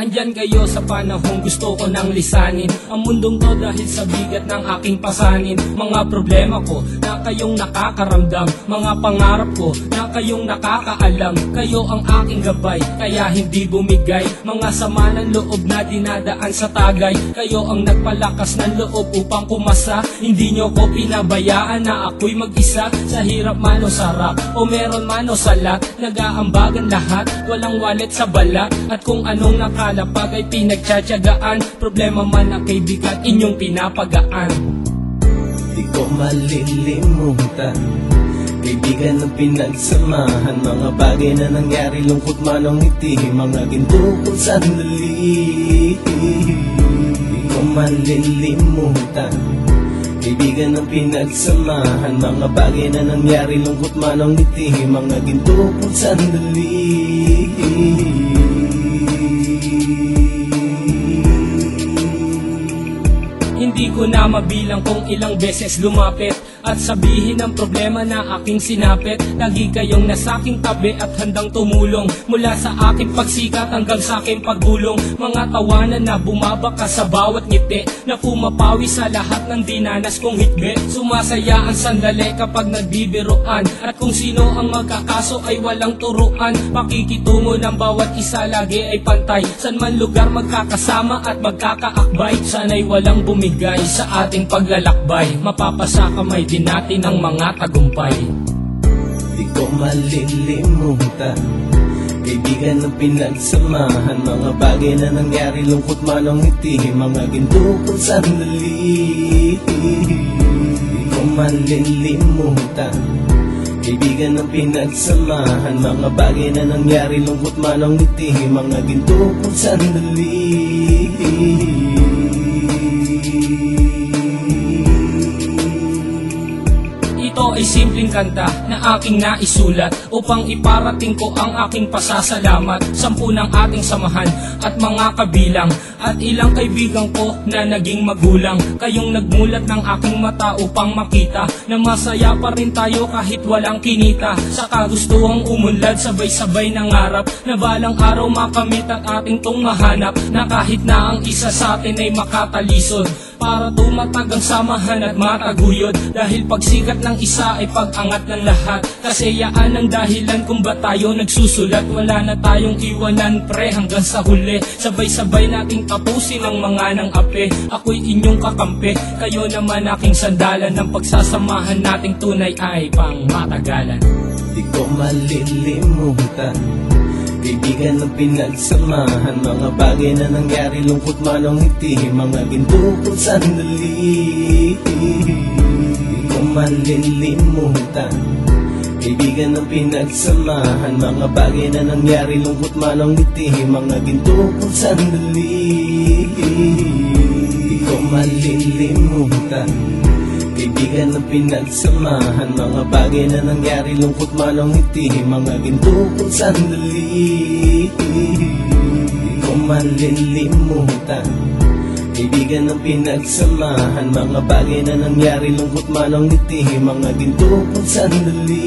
nandyan kayo sa panahong gusto ko nang lisanin ang mundong to dahil sa bigat ng aking pasanin. Mga problema ko na kayong nakakaramdam, mga pangarap ko na kayong nakakaalam. Kayo ang aking gabay, kaya hindi bumigay. Mga sama ng loob na dinadaan sa tagay, kayo ang nagpalakas ng loob upang kumasa. Hindi nyo ko pinabayaan na ako'y mag-isa. Sa hirap man o sarap, o meron man o salat, nag-aambagan lahat, walang walet sa balat. At kung anong nakalapag ay pinagtsatsagaan, problema man na kay bigat inyong pinapagaan. Di ko malilimutan, kaibigan ng pinagsamahan, mga bagay na nangyari, lungkot man ang ngiti, mga ginto kong sandali. Di ko malilimutan, kaibigan ng pinagsamahan, mga bagay na nangyari, lungkot man ang ngiti, mga ginto kong sandali. Hindi ko na mabilang kung ilang beses lumapit at sabihin ang problema na aking sinapit. Lagi kayong nasa aking tabi at handang tumulong, mula sa aking pagsikat hanggang sa aking paggulong. Mga tawanan na bumabaka sa bawat ngiti, na pumapawi sa lahat ng dinanas kong hitbit. Sumasaya ang sandali kapag nagbibiruan, at kung sino ang magkakaso ay walang turuan. Pakikitungo ng bawat isa lagi ay pantay, san man lugar magkakasama at magkakaakbay. Sana'y walang bumigay sa ating paglalakbay, mapapasa kamay din natin ang mga tagumpay. Di ko malilimutan, kaibigan ng pinagsamahan, mga bagay na nangyari, lungkot man ang ngiti, mga ginto kong sandali. Di ko malilimutan, kaibigan ng pinagsamahan, mga bagay na nangyari, lungkot man ang ngiti, mga ginto kong sandali. Ito ay simpleng kanta na aking naisulat upang iparating ko ang aking pasasalamat. 10 ng ating samahan at mga kabilang, at ilang kaibigan ko na naging magulang. Kayong nagmulat ng aking mata upang makita na masaya pa rin tayo kahit walang kinita. Sa kagustuhang umunlad, sabay-sabay nangarap na balang araw makamit at ating tong mahanap, na kahit na ang isa sa atin ay makatalisod, para tumatag ang samahan at mataguyod. Dahil pagsikat ng isa ay pag-angat ng lahat, kasayaan ang dahilan kung ba tayo nagsusulat. Wala na tayong iwanan pre hanggang sa huli, sabay-sabay nating tapusin ang mga nang ape. Ako'y inyong kakampi, kayo naman aking sandalan, ng pagsasamahan nating tunay ay pang matagalan. Di ko malilimutan, kaibigan ng pinagsamahan, mga bagay na nangyari, lungkot man ang ngiti, mga ginto kong sandali. Di ko malilimutan, kaibigan ng pinagsamahan, mga bagay na nangyari, lungkot man ang ngiti, mga ginto kong sandali. Di ko malilimutan, kaibigan ng pinagsamahan, mga bagay na nangyari, lungkot man ang ngiti, mga ginto kong sandali. Di ko malilimutan, kaibigan ng pinagsamahan, mga bagay na nangyari, lungkot man ang ngiti, mga ginto kong sandali.